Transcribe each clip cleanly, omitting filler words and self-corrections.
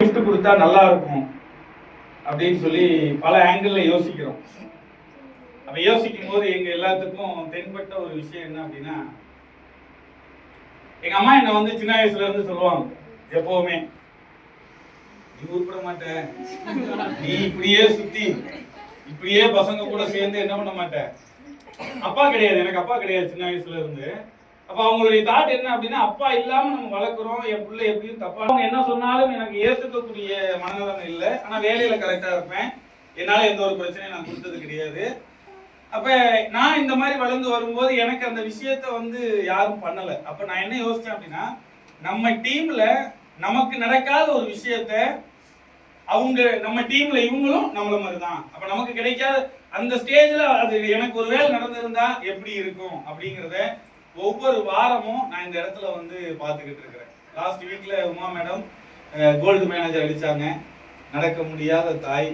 Gift கொடுத்தா நல்லா இருக்கும் அப்படின்னு சொல்லி பல ஆங்கிள் யோசிக்கிறோம். அப்ப யோசிக்கும் போது எங்க எல்லாத்துக்கும் தென்பட்ட ஒரு விஷயம் என்ன அப்படின்னா, எங்க அம்மா என்ன வந்து சின்ன வயசுல இருந்து சொல்லுவாங்க எப்பவுமே, நீ உருப்பட மாட்ட, நீ இப்படியே சுத்தி இப்படியே பசங்க கூட சேர்ந்து என்ன பண்ண மாட்ட. அப்பா கிடையாது, எனக்கு அப்பா கிடையாது சின்ன வயசுல இருந்து. அப்ப அவங்களுடைய தாட் என்ன அப்படின்னா, அப்பா இல்லாம நம்ம வளர்க்குறோம், என் பிள்ளை எப்படியும் தப்பா அவங்க என்ன சொன்னாலும் எனக்கு ஏத்துக்கக்கூடிய மனநலம் இல்லை. ஆனா வேலையில கரெக்டா இருப்பேன், என்னால எந்த ஒரு பிரச்சனையும் நான் கொடுத்தது கிடையாது. அப்ப நான் இந்த மாதிரி வளர்ந்து வரும்போது எனக்கு அந்த விஷயத்த வந்து யாரும் பண்ணல. அப்ப நான் என்ன யோசிச்சேன் அப்படின்னா, நம்ம டீம்ல நமக்கு நடக்காத ஒரு விஷயத்த அவங்க நம்ம டீம்ல இவங்களும் நம்மள மாதிரி தான். அப்ப நமக்கு கிடைக்காத அந்த ஸ்டேஜ்ல அது எனக்கு ஒரு வேலை நடந்திருந்தா எப்படி இருக்கும் அப்படிங்கிறத ஒவ்வொரு வாரமும் நான் இந்த இடத்துல வந்து பார்த்துக்கிட்டு இருக்கிறேன். லாஸ்ட் வீக்ல உமா மேடம் கோல்டு மேனேஜர் அடிச்சாங்க, நடக்க முடியாத தாய்.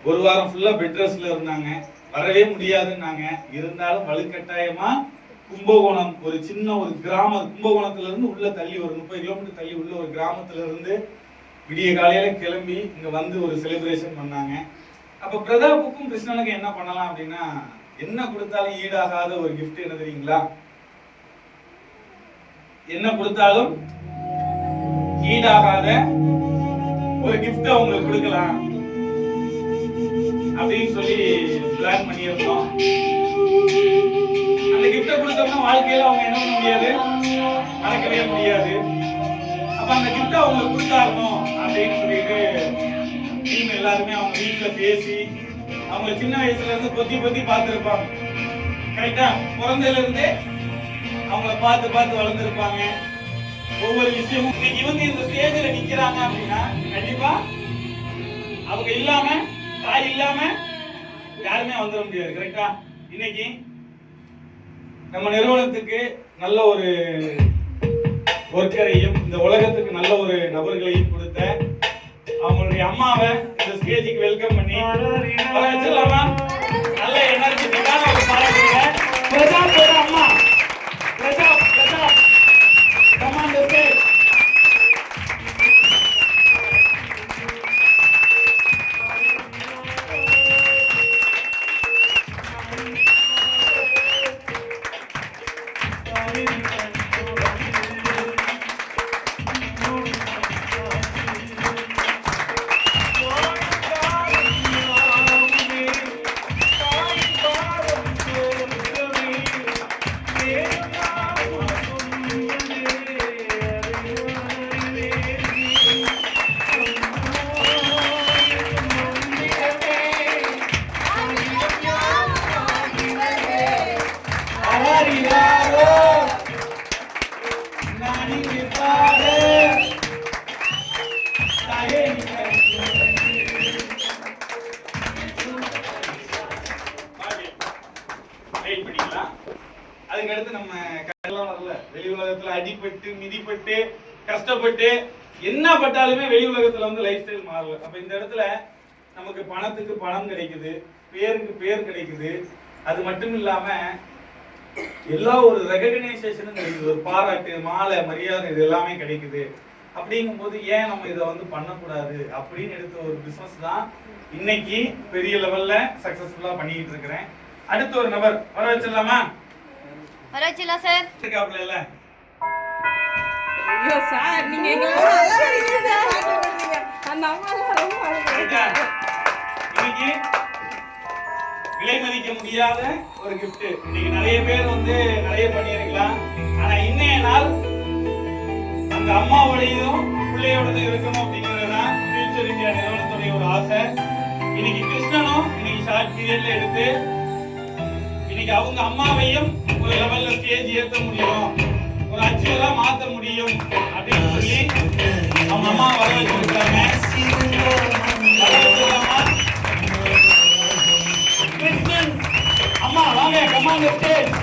ஒரு வாரம் ஃபுல்லா பெட் ரெஸ்ட்ல இருந்தாங்க, வரவே முடியாதுன்னாங்க. இருந்தாலும் வலுக்கட்டாயமா கும்பகோணம் ஒரு சின்ன ஒரு கிராமம், கும்பகோணத்துல இருந்து உள்ள தள்ளி ஒரு 30 கிலோமீட்டர் தள்ளி உள்ள ஒரு கிராமத்துல இருந்து விடிய காலையில கிளம்பி இங்க வந்து ஒரு செலிப்ரேஷன் பண்ணாங்க. அப்ப பிரதாப்புக்கும் கிருஷ்ணனுக்கும் என்ன பண்ணலாம் அப்படின்னா, என்ன கொடுத்தாலும் ஈடாகாத ஒரு கிஃப்ட் என்ன தெரியுங்களா? என்ன கொடுத்தாலும் ஈடாகாத ஒரு கிஃப்ட் அவங்களுக்கு கொடுக்கலாம் அப்படின்னு சொல்லி பிளான் பண்ணியிருந்தோம். அந்த கிஃப்ட கொடுத்தோம்னா வாழ்க்கையில அவங்க என்ன பண்ண முடியாது, மறக்கவே முடியாது. அப்ப அந்த கிஃப்ட் அவங்களுக்கு கொடுத்தாகணும் அப்படின்னு சொல்லிட்டு டீம் எல்லாருமே அவங்க வீட்டுல பேசி, அவங்க சின்ன வயசுல இருந்து பொத்தி பொத்தி பார்த்துருப்பாங்க. கரெக்டா பிறந்ததுல இருந்தே அவங்கள பார்த்து பார்த்து வளர்ந்துருப்பாங்க. ஒவ்வொரு விஷயமும் இன்னைக்கு இவங்க இந்த ஸ்டேஜ்ல நிக்கிறாங்க அப்படின்னா கண்டிப்பா அவங்க இல்லாம, தாய் இல்லாம யாருமே வந்துட முடியாது. கரெக்டா? இன்னைக்கு நம்ம நிறுவனத்துக்கு நல்ல ஒரு ஒர்க்கரையும் இந்த உலகத்துக்கு நல்ல ஒரு நபர்களையும் கொடுத்த அவங்களுடைய அம்மாவை இந்த ஸ்டேஜுக்கு வெல்கம் பண்ணி வச்சிடலாமா? நல்ல எனர்ஜெட்டிக்கான ஒரு பாராட்டுங்க. பிரஜாப்போட அம்மா பிரஜா கமாண்டர் அதுக்கடுத்து நம்ம கடலாம் வரல. வெளி உலகத்துல அடிபட்டு மிதிப்பட்டு கஷ்டப்பட்டு என்ன பட்டாலுமே வெளி உலகத்துல வந்து லைஃப் ஸ்டைல் மாறல. அப்ப இந்த இடத்துல நமக்கு பணத்துக்கு பணம் கிடைக்குது, பேருக்கு பேர் கிடைக்குது. அது மட்டும் இல்லாம எல்லா ஒரு ரெகக்னைசேஷனும் கிடைக்குது, ஒரு பாராட்டு, மாலை, மரியாதை, இது எல்லாமே கிடைக்குது. அப்படிங்கும் போது ஏன் நம்ம இதை வந்து பண்ணக்கூடாது அப்படின்னு எடுத்த ஒரு பிசினஸ் தான் இன்னைக்கு பெரிய லெவல்ல சக்சஸ்ஃபுல்லா பண்ணிட்டு இருக்கிறேன். அடுத்த ஒரு நபர் வர வச்சிடலாமா? வர வச்சிடலாம் சார். இருக்காப்ல இல்ல? ஐயோ சார், நீங்க எங்களோட அந்த அம்மால ரொம்ப அழகா. இன்னைக்கு விலை மதிக்க முடியாத ஒரு gift. இன்னைக்கு நிறைய பேர் வந்து நிறைய பண்ணியிருக்கலாம். ஆனா இன்னைய நாள் அந்த அம்மாவோடையும் பிள்ளையோடதும் இருக்கணும் அப்படிங்கறதுதான் ஃபியூச்சர் இந்தியா நிறுவனத்துடைய ஒரு ஆசை. இன்னைக்கு கிருஷ்ணனும் இன்னைக்கு ஷார்ட் பீரியட்ல எடுத்து இன்னைக்கு அவங்க அம்மாவையும் ஒரு லெவல்ல ஸ்டேஜ் ஏற்ற முடியும், ஒரு அச்சுவலா மாத்த முடியும் அப்படின்னு சொல்லி அவங்க அம்மா வர வச்சிருக்காங்க. கிருஷ்ணன் அம்மா வாங்க, கமாண்டர் ஸ்டேஜ்.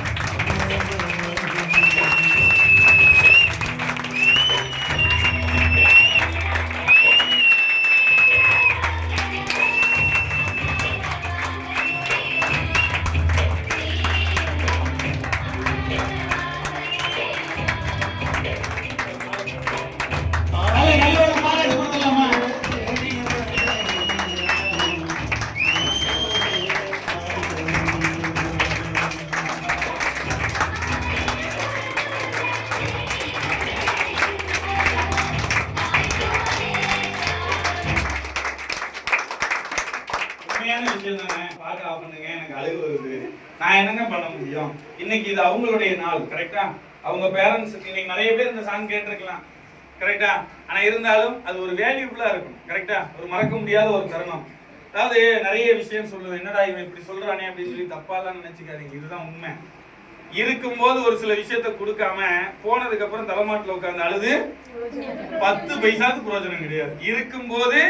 நல்ல ஒரு பாராட்டு அழுகு வருது. நான் என்னங்க பண்ண முடியும்? இன்னைக்கு இது அவங்களுடைய நாள், கரெக்டா? அவங்க பேரண்ட்ஸுக்கு இன்னைக்கு நிறைய பேர் இந்த சாங் கேட்டிருக்கலாம், கரெக்டா? ஆனா இருந்தாலும் அது ஒரு வேல்யூபிளா இருக்கும், கரெக்டா? ஒரு மறக்க முடியாத ஒரு தருணம். அதாவது நிறைய விஷயம் சொல்லுவேன், என்னடா இவன் இப்படி சொல்றானே அப்படின்னு சொல்லி தப்பாலாம் நினைச்சுக்காதீங்க. இதுதான் உண்மை. இருக்கும்போது ஒரு சில விஷயத்த கொடுக்காம போனதுக்கு அப்புறம் தலைமாட்டில் உட்கார்ந்து அழுது 10 பைசாவுக்கு பிரயோஜனம் கிடையாது. இருக்கும்போது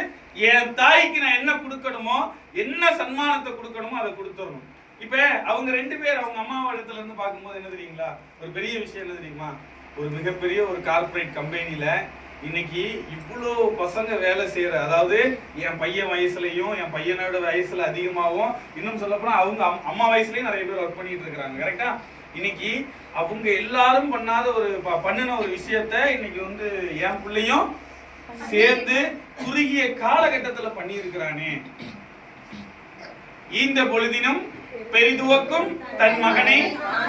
என் தாய்க்கு நான் என்ன கொடுக்கணுமோ, என்ன சன்மானத்தை கொடுக்கணுமோ அதை கொடுத்துடணும். இப்ப அவங்க 2 பேர் அவங்க அம்மா இடத்துல இருந்து பார்க்கும்போது என்ன தெரியுங்களா, ஒரு பெரிய விஷயம் என்ன தெரியுமா, ஒரு மிகப்பெரிய ஒரு கார்ப்பரேட் கம்பெனில இன்னைக்கு இவ்வளோ பசங்க வேலை செய்யற, அதாவது என் பையன் வயசுலயும் என் பையனோட வயசுல அதிகமாகவும், இன்னும் சொல்லப்போனா அவங்க அம்மா வயசுலயும் நிறைய பேர் ஒர்க் பண்ணிட்டு இருக்கிறாங்க, கரெக்டா? இன்னைக்கு அவங்க எல்லாரும் பண்ணாத ஒரு பண்ணின ஒரு விஷயத்த இன்னைக்கு வந்து என் பிள்ளையும் சேர்ந்து குறுகிய காலகட்டத்துல பண்ணி இருக்கிறானே. இந்த பொழுதினம் பெரிதுவக்கும் தன் மகனை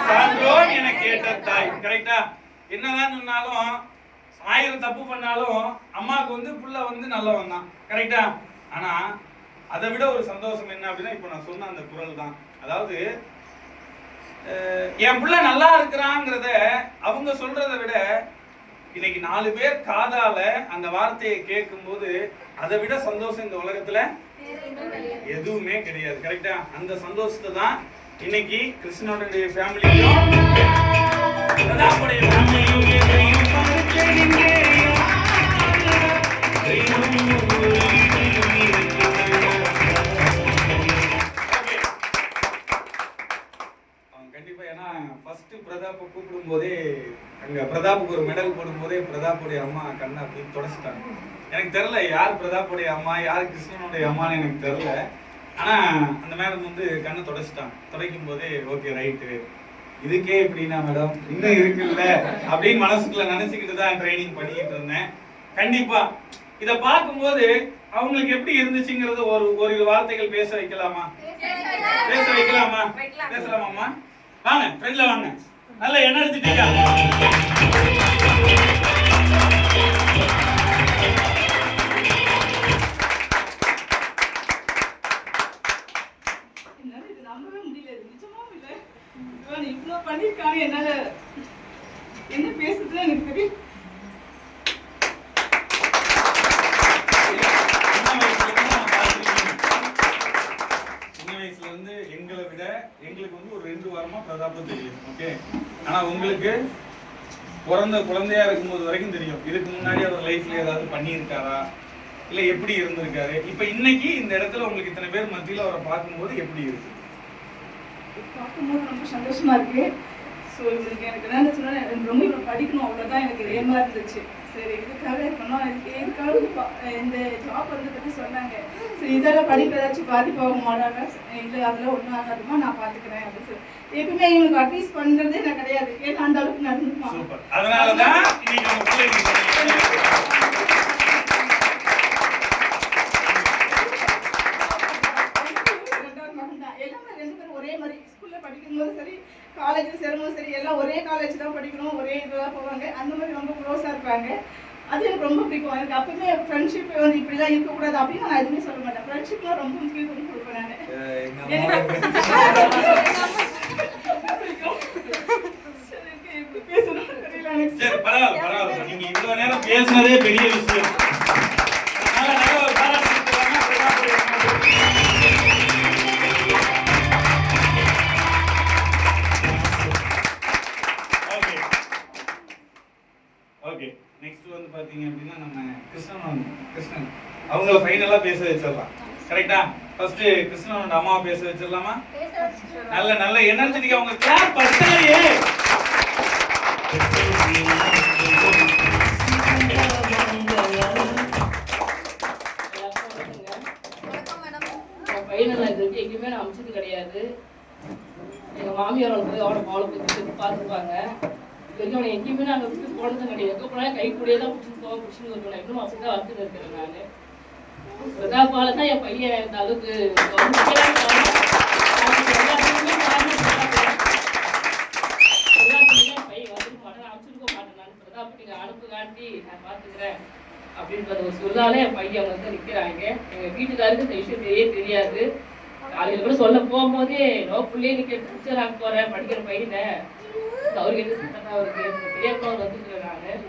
சான்றோன் என கேட்ட தாய், கரெக்டா? என்னதான் சொன்னாலும் 1000 தப்பு பண்ணாலும் அம்மாவுக்கு வந்து புள்ள வந்து நல்லவன் தான், கரெக்டா? ஆனா அதை விட ஒரு சந்தோஷம் என்ன அப்படின்னா, இப்ப நான் சொன்ன அந்த குரல் தான். அதாவது என் புள்ள நல்லா இருக்கிறாங்கிறத அவங்க சொல்றதை விட இன்னைக்கு 4 பேர் காதால அந்த வார்த்தையை கேட்கும் போது அதை விட சந்தோஷம் இந்த உலகத்துல எதுவுமே கிடையாது, கரெக்டா? அந்த சந்தோஷத்தை தான் இன்னைக்கு கிருஷ்ணனுடைய ஃபேமிலியும் பிரதாப்புடைய ஃபேமிலியும் கண்டிப்பா. ஏன்னா ஃபர்ஸ்ட் பிரதாப்பை கூப்பிடும் போதே அங்க பிரதாப்புக்கு ஒரு மெடல் போடும் போதே பிரதாப்புடைய அம்மா கண்ணை அப்படின்னு தொடச்சிட்டாங்க. எனக்கு தெரியல யார் பிரதாப்புடைய அம்மா யார் கிருஷ்ணனுடைய அம்மான்னு எனக்கு தெரியல. ஆனா அந்த மேடம் வந்து கண்ணை தொடச்சிட்டாங்க. துடைக்கும் போதே ஓகே ரைட்டு, இதுக்கே எப்படின்னா மேடம் இன்னும் இருக்குல்ல அப்படின்னு மனசுக்குள்ள நினைச்சுக்கிட்டு தான் ட்ரைனிங் பண்ணிக்கிட்டு இருந்தேன். கண்டிப்பா இதை பார்க்கும்போது அவங்களுக்கு எப்படி இருந்துச்சுங்கிறது ஒரு வார்த்தைகள் பேச வைக்கலாமா? பேச வைக்கலாமா? பேசலாமாம்மா? வாங்க ஃப்ரெண்ட்ல வாங்க, நல்ல எனர்ஜிட்டிக்கா. பண்ணிருக்காங்க, என்னால என்ன பேசுறது எனக்கு தெரியும். சின்ன வயசுல இருந்து எங்களை விட எங்களுக்கு வந்து ஒரு 2 வாரமா பிரதாபம் தெரியும், ஓகே? ஆனா உங்களுக்கு பிறந்த குழந்தையா இருக்கும்போது வரைக்கும் தெரியும். இதுக்கு முன்னாடி அவர் லைஃப்ல ஏதாவது பண்ணியிருக்காரா, இல்ல எப்படி இருந்திருக்காரு? இப்ப இன்னைக்கு இந்த இடத்துல உங்களுக்கு இத்தனை பேர் மத்தியில அவரை பார்க்கும்போது எப்படி இருக்கு? பார்க்கும்போது ரொம்ப சந்தோஷமா இருக்கு. ஸோ இவங்களுக்கு எனக்கு என்ன சொன்னா, எனக்கு ரொம்ப இவ்வளோ படிக்கணும் அவ்வளோதான் எனக்கு ஏமா இருந்துச்சு. சரி இதுக்காக பண்ணோம், இதுக்காக இந்த ஜாப் வந்து பற்றி சொன்னாங்க. சரி இதெல்லாம் படிப்பு ஏதாச்சும் பாதிப்பாக மாட்டாங்க, இல்லை அதெல்லாம் ஒன்றும் ஆகாதுமா நான் பார்த்துக்கிறேன் அப்படின்னு சொல்லி எப்பவுமே இவங்களுக்கு அட்வைஸ் பண்ணுறதே நான் கிடையாது. ஏன்னா அந்த அளவுக்கு நடந்துப்பாங்க. அதனாலதான் ஒரே மாதிரி ஸ்கூல்ல படிக்கும்போது சரி, காலேஜில் சேரும்போது சரி, எல்லாம் ஒரே காலேஜ் தான் படிக்கணும், ஒரே இதுதான் போவாங்க. அந்த மாதிரி ரொம்ப க்ளோஸாக இருப்பாங்க. அது எனக்கு ரொம்ப பிடிக்கும். எனக்கு அப்பவுமே ஃப்ரெண்ட்ஷிப் வந்து இப்படிலாம் இருக்கக்கூடாது அப்படின்னு நான் எதுவுமே சொல்ல மாட்டேன். ஃப்ரெண்ட்ஷிப்லாம் ரொம்ப முக்கியத்துவம் கொடுப்பேன் நான். சரி பரவாயில்ல, நீங்க இவ்வளவு நேரம் பேசுனதே பெரிய விஷயம். ஓகே, நெக்ஸ்ட் வந்து பாத்தீங்க அப்படின்னா நம்ம கிருஷ்ணன் அவங்கள ஃபைனலா பேச வச்சிடலாம், கரெக்டா? ஃபர்ஸ்ட் கிருஷ்ணனோட அம்மாவை பேச வச்சிடலாமா? நல்ல எனர்ஜெட்டிக்கா அவங்க கிளாப் பத்தலையே. பையனெல்லாம் இது வரைக்கும் எங்கேயுமே நான் அமைச்சது கிடையாது. எங்கள் மாமியார் வந்து அவனை பார்த்துருப்பாங்க. இது வரைக்கும் அவனை எங்கேயுமே நாங்கள் விட்டு போனதும் கிடையாது. எங்கே போனாலும் கை கூடயே தான் பிடிச்சின்னு வருவேன். இன்னும் அப்படி தான் வந்துட்டு இருக்கிறேன் நான். பிரதாபால தான் என் பையன் இந்த அளவுக்கு அனுப்புகாண்டி நான் பார்த்துக்கிறேன் அப்படின்ற ஒரு சொல்லாலே என் பையன் வந்து நிற்கிறாங்க. எங்கள் வீட்டுக்காருக்கு இந்த விஷயம் தெரியாது. காலையில் கூட சொல்ல போகும்போதே நோ பிள்ளைய நீ டீச்சர் ஆக போகிறேன் படிக்கிற பையனை அவருக்கு என்ன சத்தம் அவருக்கு பெரியப்பா வந்துருக்கிறேன்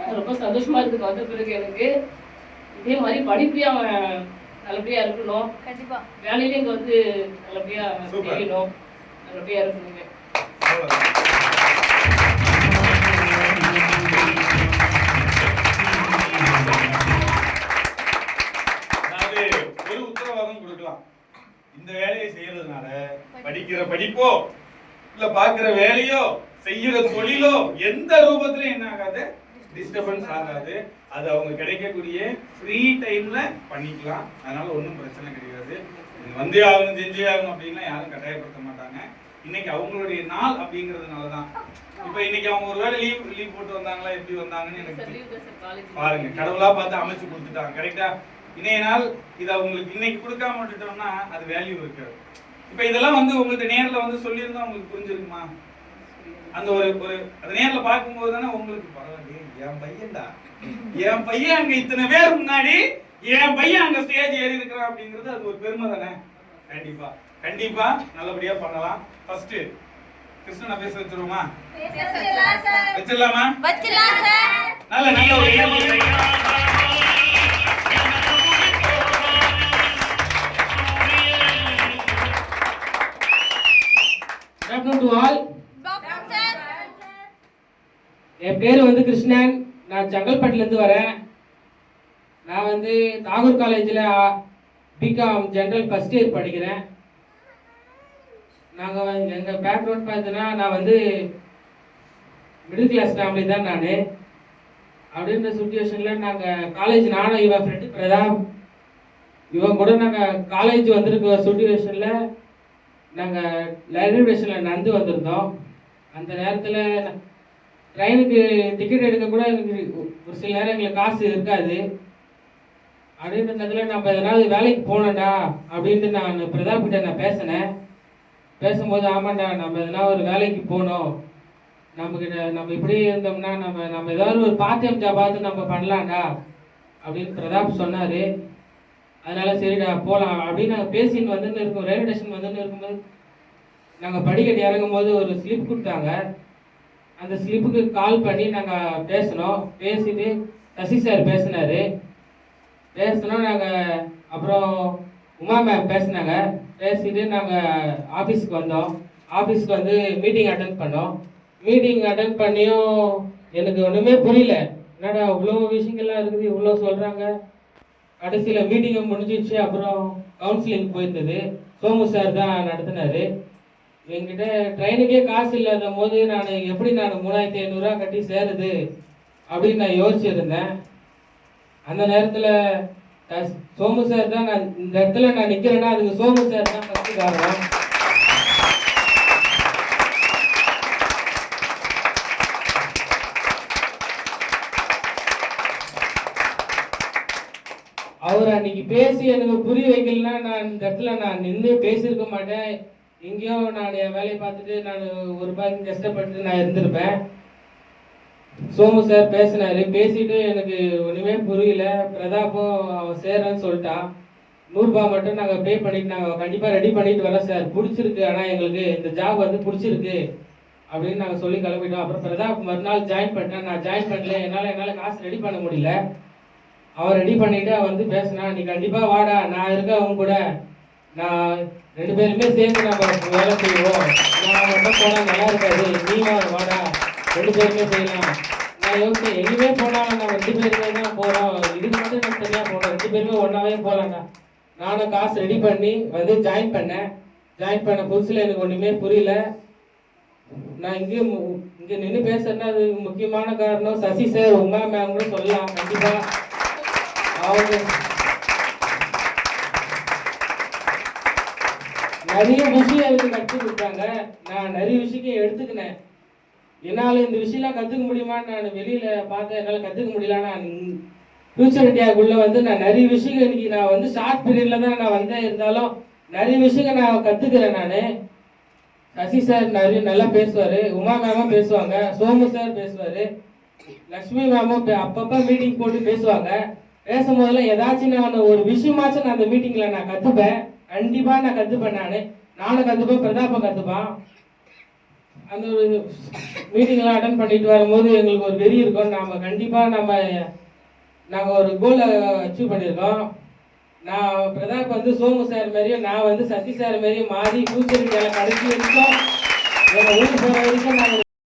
நான் ரொம்ப சந்தோஷமா இருக்குது வந்த பிறகு எனக்கு இதே மாதிரி படிப்பையும் அவன் நல்லபடியா இருக்கணும். கண்டிப்பா வேலையில இங்க வந்து நல்லபடியா செய்யணும், நல்லபடியா இருக்கணுங்க. ஒரு உத்தரவாதம் கொடுக்கலாம், இந்த வேலையை செய்யறதுனால படிக்கிற படிப்போ இல்ல பாக்குற வேலையோ செய்யற தொழிலோ எந்த ரூபத்திலும் என்ன ஆகாது, டிஸ்டர்பன்ஸ் ஆகாது. அது அவங்க கிடைக்கக்கூடிய ஃப்ரீ டைம்ல பண்ணிக்கலாம். அதனால ஒன்றும் பிரச்சனை கிடையாது. வந்தே ஆகணும் செஞ்சே ஆகணும் அப்படின்னா யாரும் கட்டாயப்படுத்த மாட்டாங்க. இன்னைக்கு அவங்களுடைய நாள் அப்படிங்கிறதுனால தான். இப்போ இன்னைக்கு அவங்க ஒரு வேளை லீவ் போட்டு வந்தாங்களா, எப்படி வந்தாங்கன்னு எனக்கு பாருங்க, கடவுளா பார்த்து அமைச்சு கொடுத்துட்டாங்க. கரெக்டா? இன்னைய நாள் இது அவங்களுக்கு இன்னைக்கு கொடுக்காம விட்டுட்டோம்னா அது வேல்யூ இருக்காது. இப்போ இதெல்லாம் வந்து உங்கள்கிட்ட நேரில் வந்து சொல்லியிருந்தா உங்களுக்கு புரிஞ்சிருக்குமா? அந்த ஒரு அது நேரில் பார்க்கும்போது தானே உங்களுக்கு பரவாயில்லையே, என் பையன்டா, என் பையன் அங்க இத்தனை பேர் முன்னாடி என் பையன் அங்க ஸ்டேஜ் ஏறி இருக்கிறான் அப்படிங்கிறது அது ஒரு பெருமை தானே. கண்டிப்பா கண்டிப்பா நல்லபடியா பண்ணலாம். ஃபர்ஸ்ட் கிருஷ்ணனை பேச வச்சிருவோமா? வச்சிடலாமா? நல்ல நல்ல ஒரு என் பேர் வந்து கிருஷ்ணன். நான் செங்கல்பட்டுலேருந்து வரேன். நான் வந்து தாகூர் காலேஜில் பிகாம் ஜென்ரல் ஃபர்ஸ்ட் இயர் படிக்கிறேன். நாங்கள் எங்கள் பேக்ரவுண்ட் பார்த்தீங்கன்னா நான் வந்து மிடில் கிளாஸ் ஃபேமிலி தான். நான் அப்படின்ற சுச்சுவேஷனில் நாங்கள் காலேஜ், நானும் இவன் ஃப்ரெண்டு பிரதாப், இவன் கூட நாங்கள் காலேஜ் வந்திருக்க சுச்சுவேஷனில் நாங்கள் ரயில்வே ஸ்டேஷனில் நடந்து வந்திருந்தோம். அந்த நேரத்தில் ட்ரெயினுக்கு டிக்கெட் எடுக்க கூட ஒரு சில நேரம் எங்களுக்கு காசு இருக்காது. அப்படின்ற நேரத்தில் நம்ம எதனாவது வேலைக்கு போனோம்டா அப்படின்ட்டு நான் பிரதாப் கிட்ட நான் பேசினேன். பேசும்போது ஆமாண்டா, நம்ம எதனா ஒரு வேலைக்கு போகணும், நம்ம இப்படி இருந்தோம்னா நம்ம ஏதாவது ஒரு பார்ட் டைம் ஜாபாவது நம்ம பண்ணலாம்டா அப்படின்னு பிரதாப் சொன்னார். அதனால சரிடா போகலாம் அப்படின்னு நாங்கள் பேசின்னு வந்துன்னு இருக்கோம். ரயில்வே ஸ்டேஷன் வந்துன்னு இருக்கும்போது நாங்கள் படிக்கட்டு இறங்கும் போது ஒரு ஸ்லிப் கொடுத்தாங்க. அந்த ஸ்லிப்புக்கு கால் பண்ணி நாங்கள் பேசினோம். பேசிட்டு சசி சார் பேசினார். பேசினோம் நாங்கள். அப்புறம் உமா மேம் பேசினாங்க. பேசிட்டு நாங்கள் ஆஃபீஸுக்கு வந்தோம். ஆஃபீஸுக்கு வந்து மீட்டிங் அட்டென்ட் பண்ணோம். மீட்டிங் அட்டென்ட் பண்ணியும் எனக்கு ஒன்றுமே புரியல. என்னடா இவ்வளோ விஷயங்கள்லாம் இருக்குது, இவ்வளோ சொல்கிறாங்க. கடைசியில் மீட்டிங்கை முடிஞ்சிச்சு. அப்புறம் கவுன்சிலிங் போயிருந்தது. சோமு சார் தான் நடத்தினார். என்கிட்ட ட்ரெயினுக்கே காசு இல்லாத போது நான் எப்படி 3500 கட்டி சேருது அப்படின்னு நான் யோசிச்சிருந்தேன். அந்த நேரத்தில் சோமு சார் தான், நான் இந்த இடத்துல நான் நிற்கிறேன்னா அதுக்கு சோமு சார் தான் ஃபஸ்ட்டு காரணம். அவர் அன்னைக்கு பேசி எனக்கு புரிய வைக்கலன்னா நான் இந்த இடத்துல நான் நின்று பேசியிருக்க மாட்டேன். எங்கேயோ நான் என் வேலையை பார்த்துட்டு நான் ஒரு ரூபாய்க்கு கஷ்டப்பட்டு நான் இருந்திருப்பேன். சோமு சார் பேசினாரு. பேசிட்டு எனக்கு ஒன்றுமே புரியல. பிரதாப்பும் அவன் சேர்றேன்னு சொல்லிட்டான். 100 ரூபாய் மட்டும் நாங்கள் பே பண்ணிட்டு நாங்கள் கண்டிப்பாக ரெடி பண்ணிட்டு வரோம் சார், பிடிச்சிருக்கு, ஆனால் எங்களுக்கு இந்த ஜாப் வந்து பிடிச்சிருக்கு அப்படின்னு நாங்கள் சொல்லி கிளம்பிட்டோம். அப்புறம் பிரதாப் மறுநாள் ஜாயின் பண்ணிட்டேன். நான் ஜாயின் பண்ணல, என்னால் காசு ரெடி பண்ண முடியல. அவன் ரெடி பண்ணிட்டு அவன் வந்து பேசினான், நீ கண்டிப்பாக வாடா, நான் இருக்க அவன் கூட, நான் 2 பேருமே சேர்ந்து நம்ம வேலை செய்வோம், நான் மட்டும் போனால் நல்லா இருக்காது, நீ வாடா 2 பேருமே செய்யலாம். நான் யோசிச்சேன், எங்கேயுமே போனாலும் நம்ம 2 பேருமே தான் போகிறோம், இதுக்கு மட்டும் நம்ம தனியாக போகிறோம், 2 பேருமே ஒன்றாவே போகலாம்டா. நானும் காசு ரெடி பண்ணி வந்து ஜாயின் பண்ணேன். ஜாயின் பண்ண புதுசில் எனக்கு ஒன்றுமே புரியல. நான் இங்கே நின்று பேசுறேன்னா அது முக்கியமான காரணம் சசி சார், உமா மேம் கூட சொல்லலாம். கண்டிப்பாக அவங்க நிறைய விஷயம் எனக்கு கற்றுக் கொடுத்தாங்க. நான் நிறைய விஷயம் எடுத்துக்கினேன். என்னால் இந்த விஷயம்லாம் கற்றுக்க முடியுமான்னு நான் வெளியில் பார்த்தேன். என்னால் கற்றுக்க முடியல. நான் ஃபியூச்சர் இந்தியாவுக்குள்ளே வந்து நான் நிறைய விஷயங்கள் இன்னைக்கு நான் வந்து ஷார்ட் பீரியடில் தான் நான் வந்தேன். இருந்தாலும் நிறைய விஷயங்கள் நான் கற்றுக்கிறேன். நான் சசி சார் நிறைய நல்லா பேசுவார், உமா மேமும் பேசுவாங்க, சோமு சார் பேசுவார், லக்ஷ்மி மேமும் அப்பப்போ மீட்டிங் போட்டு பேசுவாங்க. பேசும்போதெல்லாம் ஏதாச்சும் நான் ஒரு விஷயமாச்சும் நான் அந்த மீட்டிங்கில் நான் கற்றுப்பேன். கண்டிப்பாக நான் கற்றுப்பேன். நானும் கற்றுப்பேன், பிரதாபம் கற்றுப்பான். அந்த ஒரு மீட்டிங்லாம் அட்டன் பண்ணிட்டு வரும்போது எங்களுக்கு ஒரு வெறி இருக்கும். நாம் கண்டிப்பாக நாங்கள் ஒரு கோலை அச்சீவ் பண்ணியிருக்கோம். நான் பிரதாப் வந்து சோமு சார் மாதிரியும், நான் வந்து சசி சார் மாதிரியும் மாறி ஃபியூச்சருக்கு கடைசி வரைக்கும் எங்கள் ஊர் போகிற வரைக்கும் நாங்கள்